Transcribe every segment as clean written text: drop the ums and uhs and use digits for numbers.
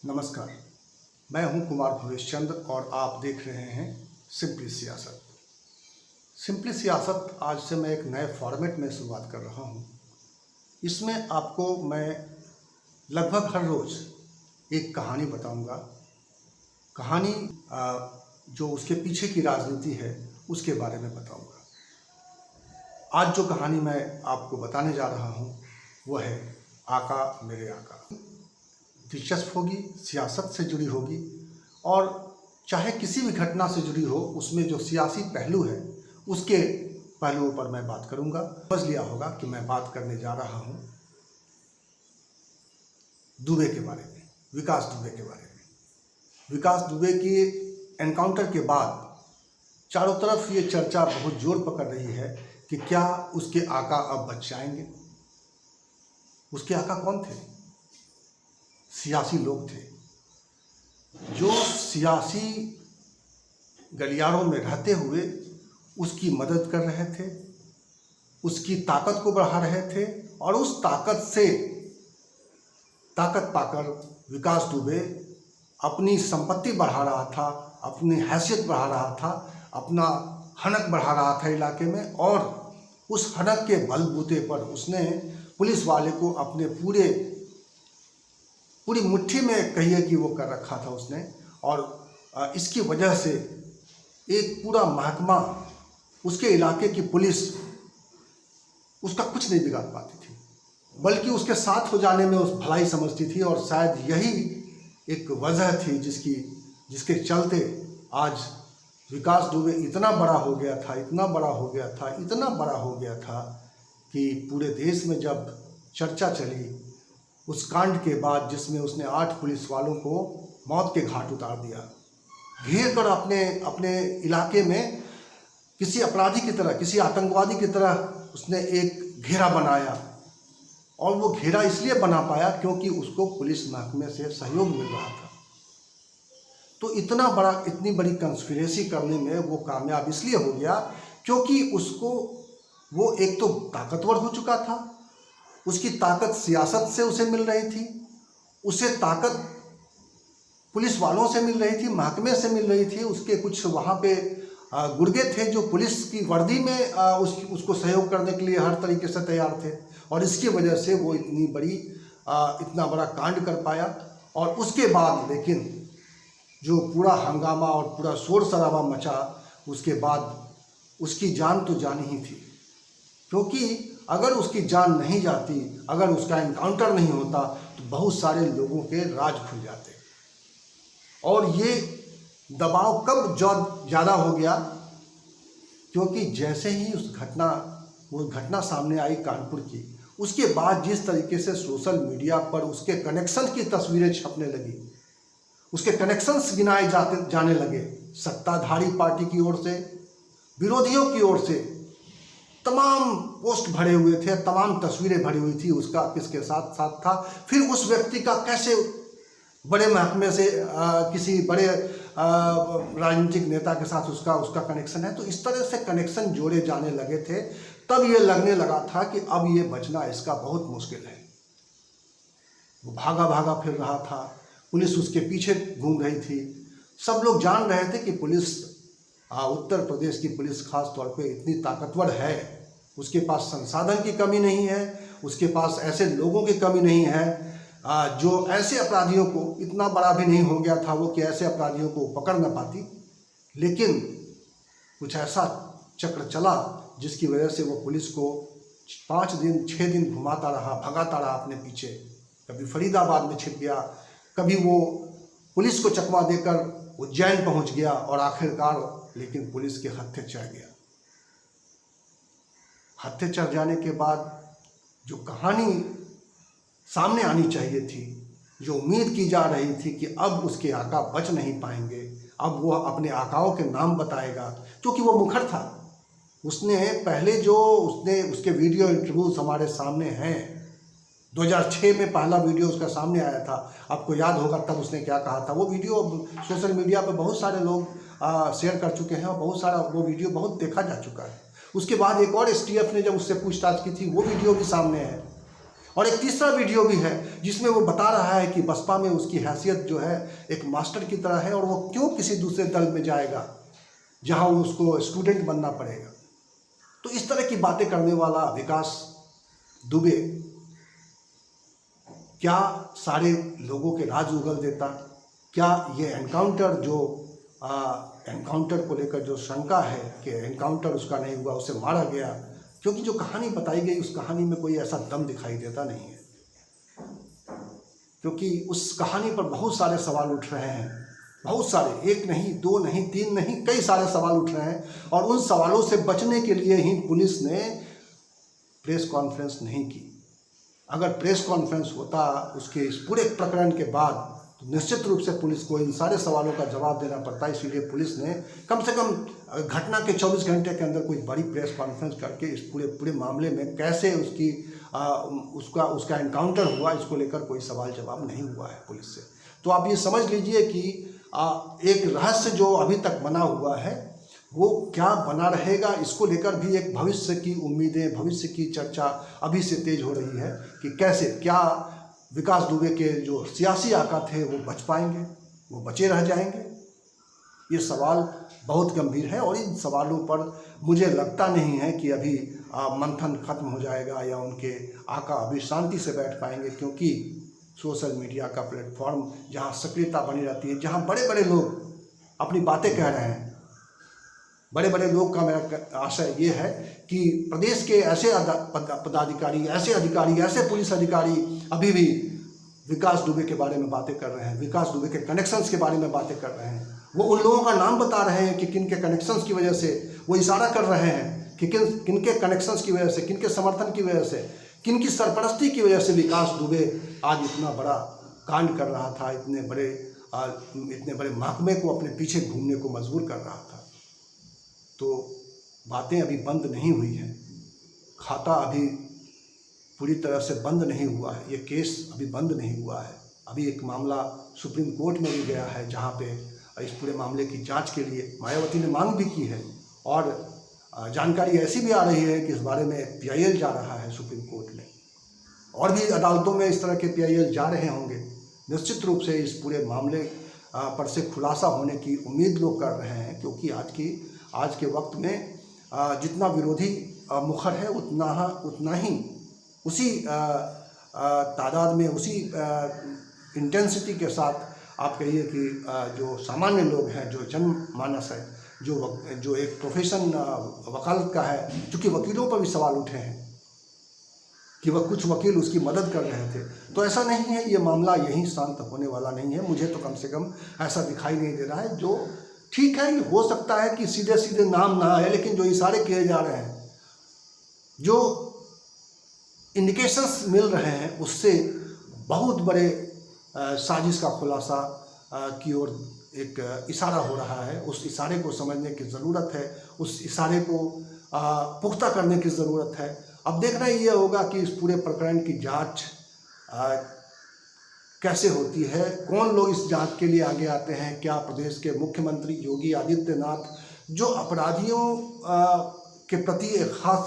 नमस्कार, मैं हूं कुमार भवेश चंद्र और आप देख रहे हैं सिंपली सियासत। सिंपली सियासत आज से मैं एक नए फॉर्मेट में शुरुआत कर रहा हूं। इसमें आपको मैं लगभग हर रोज़ एक कहानी बताऊंगा। कहानी जो उसके पीछे की राजनीति है उसके बारे में बताऊंगा। आज जो कहानी मैं आपको बताने जा रहा हूं वह है आका मेरे आका। दिलचस्प होगी, सियासत से जुड़ी होगी और चाहे किसी भी घटना से जुड़ी हो, उसमें जो सियासी पहलू है उसके पहलुओं पर मैं बात करूंगा। समझ लिया होगा कि मैं बात करने जा रहा हूं दुबे के बारे में, विकास दुबे के बारे में। विकास दुबे की एनकाउंटर के बाद चारों तरफ ये चर्चा बहुत जोर पकड़ रही है कि क्या उसके आका अब बच जाएंगे। उसके आका कौन थे? सियासी लोग थे जो सियासी गलियारों में रहते हुए उसकी मदद कर रहे थे, उसकी ताकत को बढ़ा रहे थे और उस ताकत से ताकत पाकर विकास दुबे अपनी संपत्ति बढ़ा रहा था, अपनी हैसियत बढ़ा रहा था, अपना हनक बढ़ा रहा था इलाके में। और उस हनक के बलबूते पर उसने पुलिस वाले को अपने पूरी मुट्ठी में कहिए कि वो कर रखा था उसने। और इसकी वजह से एक पूरा महकमा, उसके इलाके की पुलिस उसका कुछ नहीं बिगाड़ पाती थी, बल्कि उसके साथ हो जाने में उस भलाई समझती थी। और शायद यही एक वजह थी जिसके चलते आज विकास दुबे इतना बड़ा हो गया था कि पूरे देश में जब चर्चा चली उस कांड के बाद, जिसमें उसने 8 पुलिस वालों को मौत के घाट उतार दिया, घेर कर अपने इलाके में किसी अपराधी की तरह, किसी आतंकवादी की तरह उसने एक घेरा बनाया। और वो घेरा इसलिए बना पाया क्योंकि उसको पुलिस महकमे से सहयोग मिल रहा था। तो इतनी बड़ी कंस्पिरेसी करने में वो कामयाब इसलिए हो गया क्योंकि वो एक तो ताकतवर हो चुका था, उसकी ताकत सियासत से उसे मिल रही थी, उसे ताकत पुलिस वालों से मिल रही थी, महकमे से मिल रही थी। उसके कुछ वहाँ पे गुर्गे थे जो पुलिस की वर्दी में उसको सहयोग करने के लिए हर तरीके से तैयार थे। और इसकी वजह से वो इतना बड़ा कांड कर पाया। और उसके बाद लेकिन जो पूरा हंगामा और पूरा शोर शराबा मचा, उसके बाद उसकी जान तो जानी ही थी। क्योंकि अगर उसकी जान नहीं जाती, अगर उसका एनकाउंटर नहीं होता, तो बहुत सारे लोगों के राज खुल जाते। और ये दबाव कब ज़्यादा हो गया? क्योंकि जैसे ही वो घटना सामने आई कानपुर की, उसके बाद जिस तरीके से सोशल मीडिया पर उसके कनेक्शन की तस्वीरें छपने लगी, उसके कनेक्शंस गिनाए जाने लगे, सत्ताधारी पार्टी की ओर से, विरोधियों की ओर से तमाम पोस्ट भरे हुए थे, तमाम तस्वीरें भरी हुई थी, उसका किसके साथ साथ था, फिर उस व्यक्ति का कैसे बड़े महकमे से किसी बड़े राजनीतिक नेता के साथ उसका कनेक्शन है। तो इस तरह से कनेक्शन जोड़े जाने लगे थे। तब ये लगने लगा था कि अब ये बचना इसका बहुत मुश्किल है। वो भागा फिर रहा था, पुलिस उसके पीछे घूम रही थी। सब लोग जान रहे थे कि पुलिस, उत्तर प्रदेश की पुलिस खास तौर पे इतनी ताकतवर है, उसके पास संसाधन की कमी नहीं है, उसके पास ऐसे लोगों की कमी नहीं है जो ऐसे अपराधियों को, इतना बड़ा भी नहीं हो गया था वो कि ऐसे अपराधियों को पकड़ न पाती। लेकिन कुछ ऐसा चक्र चला जिसकी वजह से वो पुलिस को 5 दिन 6 दिन घुमाता रहा, भगाता रहा अपने पीछे। कभी फरीदाबाद में छिप गया, कभी वो पुलिस को चकमा देकर उज्जैन पहुंच गया और आखिरकार लेकिन पुलिस के हत्थे चढ़ गया। हत्थे चढ़ जाने के बाद जो कहानी सामने आनी चाहिए थी, जो उम्मीद की जा रही थी कि अब उसके आका बच नहीं पाएंगे, अब वो अपने आकाओं के नाम बताएगा, क्योंकि वो मुखर था। उसने पहले उसके वीडियो इंटरव्यूज हमारे सामने हैं। 2006 में पहला वीडियो उसका सामने आया था, आपको याद होगा तब उसने क्या कहा था। वो वीडियो सोशल मीडिया पर बहुत सारे लोग शेयर कर चुके हैं और बहुत सारा वो वीडियो बहुत देखा जा चुका है। उसके बाद एक और STF ने जब उससे पूछताछ की थी, वो वीडियो भी सामने है। और एक तीसरा वीडियो भी है जिसमें वो बता रहा है कि बसपा में उसकी हैसियत जो है एक मास्टर की तरह है और वो क्यों किसी दूसरे दल में जाएगा जहां उसको स्टूडेंट बनना पड़ेगा। तो इस तरह की बातें करने वाला विकास दुबे क्या सारे लोगों के राज उगल देता? क्या ये एनकाउंटर जो एनकाउंटर को लेकर जो शंका है कि एनकाउंटर उसका नहीं हुआ, उसे मारा गया, क्योंकि जो कहानी बताई गई उस कहानी में कोई ऐसा दम दिखाई देता नहीं है, क्योंकि उस कहानी पर बहुत सारे सवाल उठ रहे हैं, बहुत सारे, एक नहीं, दो नहीं, तीन नहीं, कई सारे सवाल उठ रहे हैं। और उन सवालों से बचने के लिए ही पुलिस ने प्रेस कॉन्फ्रेंस नहीं की। अगर प्रेस कॉन्फ्रेंस होता उसके इस पूरे प्रकरण के बाद तो निश्चित रूप से पुलिस को इन सारे सवालों का जवाब देना पड़ता। इसीलिए पुलिस ने कम से कम घटना के 24 घंटे के अंदर कोई बड़ी प्रेस कॉन्फ्रेंस करके इस पूरे मामले में कैसे उसका एनकाउंटर हुआ, इसको लेकर कोई सवाल जवाब नहीं हुआ है पुलिस से। तो आप ये समझ लीजिए कि एक रहस्य जो अभी तक बना हुआ है वो क्या बना रहेगा, इसको लेकर भी एक भविष्य की उम्मीदें, भविष्य की चर्चा अभी से तेज हो रही है कि कैसे, क्या विकास दुबे के जो सियासी आका थे वो बच पाएंगे, वो बचे रह जाएंगे। ये सवाल बहुत गंभीर है और इन सवालों पर मुझे लगता नहीं है कि अभी मंथन खत्म हो जाएगा या उनके आका अभी शांति से बैठ पाएंगे, क्योंकि सोशल मीडिया का प्लेटफॉर्म जहाँ सक्रियता बनी रहती है, जहाँ बड़े बड़े लोग अपनी बातें कह रहे हैं, बड़े बड़े लोग का मेरा आशय ये है कि प्रदेश के ऐसे पदाधिकारी, ऐसे अधिकारी, ऐसे पुलिस अधिकारी अभी भी विकास दुबे के बारे में बातें कर रहे हैं, विकास दुबे के कनेक्शंस के बारे में बातें कर रहे हैं। वो उन लोगों का नाम बता रहे हैं कि किन के कनेक्शंस की वजह से, वो इशारा कर रहे हैं कि किन के कनेक्शंस की वजह से, किन के समर्थन की वजह से, किन की सरपरस्ती की वजह से विकास दुबे आज इतना बड़ा कांड कर रहा था, इतने बड़े महकमे को अपने पीछे घूमने को मजबूर कर रहा था। तो बातें अभी बंद नहीं हुई हैं, खाता अभी पूरी तरह से बंद नहीं हुआ है, ये केस अभी बंद नहीं हुआ है। अभी एक मामला सुप्रीम कोर्ट में भी गया है, जहाँ पे इस पूरे मामले की जांच के लिए मायावती ने मांग भी की है और जानकारी ऐसी भी आ रही है कि इस बारे में PIL जा रहा है सुप्रीम कोर्ट में, और भी अदालतों में इस तरह के PIL जा रहे होंगे। निश्चित रूप से इस पूरे मामले पर से खुलासा होने की उम्मीद लोग कर रहे हैं, क्योंकि आज के वक्त में जितना विरोधी मुखर है उतना ही उसी तादाद में, उसी इंटेंसिटी के साथ आप कहिए कि जो सामान्य लोग हैं, जो जनमानस है, जो एक प्रोफेशन वकालत का है, चूँकि वकीलों पर भी सवाल उठे हैं कि वह कुछ वकील उसकी मदद कर रहे थे। तो ऐसा नहीं है, ये मामला यहीं शांत होने वाला नहीं है, मुझे तो कम से कम ऐसा दिखाई नहीं दे रहा है। जो ठीक है, हो सकता है कि सीधे सीधे नाम ना आए, लेकिन जो इशारे किए जा रहे हैं, जो इंडिकेशंस मिल रहे हैं, उससे बहुत बड़े साजिश का खुलासा की ओर एक इशारा हो रहा है। उस इशारे को समझने की ज़रूरत है, उस इशारे को पुख्ता करने की ज़रूरत है। अब देखना ये होगा कि इस पूरे प्रकरण की जांच कैसे होती है, कौन लोग इस जांच के लिए आगे आते हैं। क्या प्रदेश के मुख्यमंत्री योगी आदित्यनाथ, जो अपराधियों के प्रति एक खास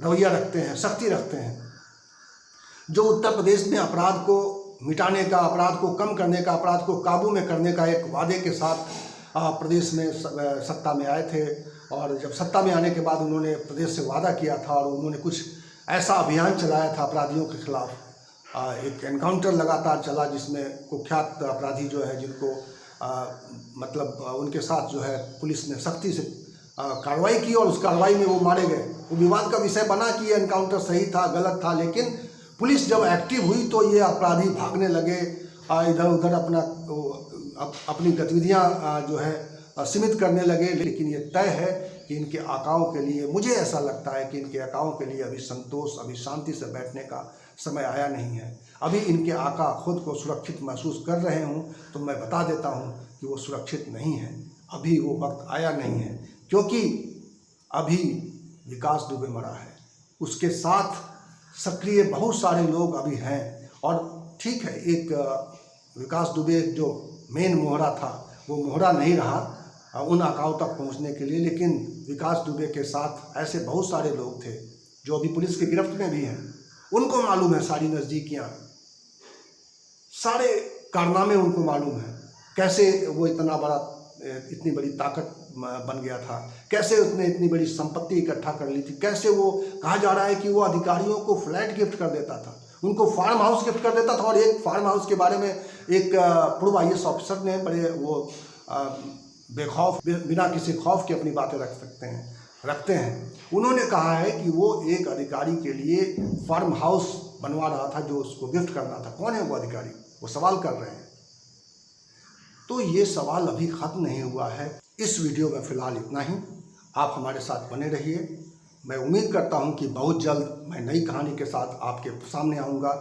रवैया रखते हैं, सख्ती रखते हैं, जो उत्तर प्रदेश में अपराध को मिटाने का, अपराध को कम करने का, अपराध को काबू में करने का एक वादे के साथ प्रदेश में सत्ता में आए थे, और जब सत्ता में आने के बाद उन्होंने प्रदेश से वादा किया था और उन्होंने कुछ ऐसा अभियान चलाया था अपराधियों के खिलाफ। एक एनकाउंटर लगातार चला जिसमें कुख्यात अपराधी जो है, जिनको मतलब उनके साथ जो है पुलिस ने सख्ती से कार्रवाई की और उस कार्रवाई में वो मारे गए। वो विवाद का विषय बना कि एनकाउंटर सही था, गलत था, लेकिन पुलिस जब एक्टिव हुई तो ये अपराधी भागने लगे, इधर उधर अपनी गतिविधियां जो है सीमित करने लगे। लेकिन ये तय है कि इनके आकाओं के लिए, मुझे ऐसा लगता है कि इनके आकाओं के लिए अभी संतोष, अभी शांति से बैठने का समय आया नहीं है। अभी इनके आका खुद को सुरक्षित महसूस कर रहे हों तो मैं बता देता हूं कि वो सुरक्षित नहीं है, अभी वो वक्त आया नहीं है, क्योंकि अभी विकास दुबे मरा है, उसके साथ सक्रिय बहुत सारे लोग अभी हैं। और ठीक है, एक विकास दुबे जो मेन मोहरा था वो मोहरा नहीं रहा उन आकाओं तक पहुंचने के लिए, लेकिन विकास दुबे के साथ ऐसे बहुत सारे लोग थे जो अभी पुलिस की गिरफ्त में भी हैं, उनको मालूम है सारी नज़दीकियाँ, सारे कारनामे उनको मालूम है, कैसे वो इतनी बड़ी ताकत बन गया था, कैसे उसने इतनी बड़ी संपत्ति इकट्ठा कर ली थी, कैसे वो कहा जा रहा है कि वो अधिकारियों को फ्लैट गिफ्ट कर देता था, उनको फार्म हाउस गिफ्ट कर देता था। और एक फार्म हाउस के बारे में एक पूर्व IAS ऑफिसर ने बड़े वो बेखौफ, बिना किसी खौफ के अपनी बातें रखते हैं। उन्होंने कहा है कि वो एक अधिकारी के लिए फार्म हाउस बनवा रहा था जो उसको गिफ्ट करना था। कौन है वो अधिकारी? वो सवाल कर रहे हैं। तो ये सवाल अभी ख़त्म नहीं हुआ है। इस वीडियो में फ़िलहाल इतना ही। आप हमारे साथ बने रहिए। मैं उम्मीद करता हूं कि बहुत जल्द मैं नई कहानी के साथ आपके सामने आऊंगा।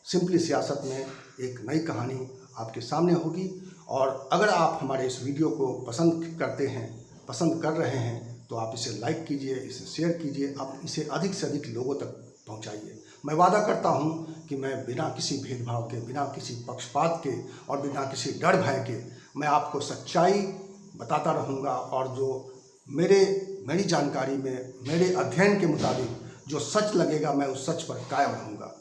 सिंपली सियासत में एक नई कहानी आपके सामने होगी। और अगर आप हमारे इस वीडियो को पसंद कर रहे हैं तो आप इसे लाइक कीजिए, इसे शेयर कीजिए, आप इसे अधिक से अधिक लोगों तक पहुंचाइए। मैं वादा करता हूं कि मैं बिना किसी भेदभाव के, बिना किसी पक्षपात के और बिना किसी डर भय के मैं आपको सच्चाई बताता रहूंगा। और जो मेरी जानकारी में, मेरे अध्ययन के मुताबिक जो सच लगेगा, मैं उस सच पर कायम रहूँगा।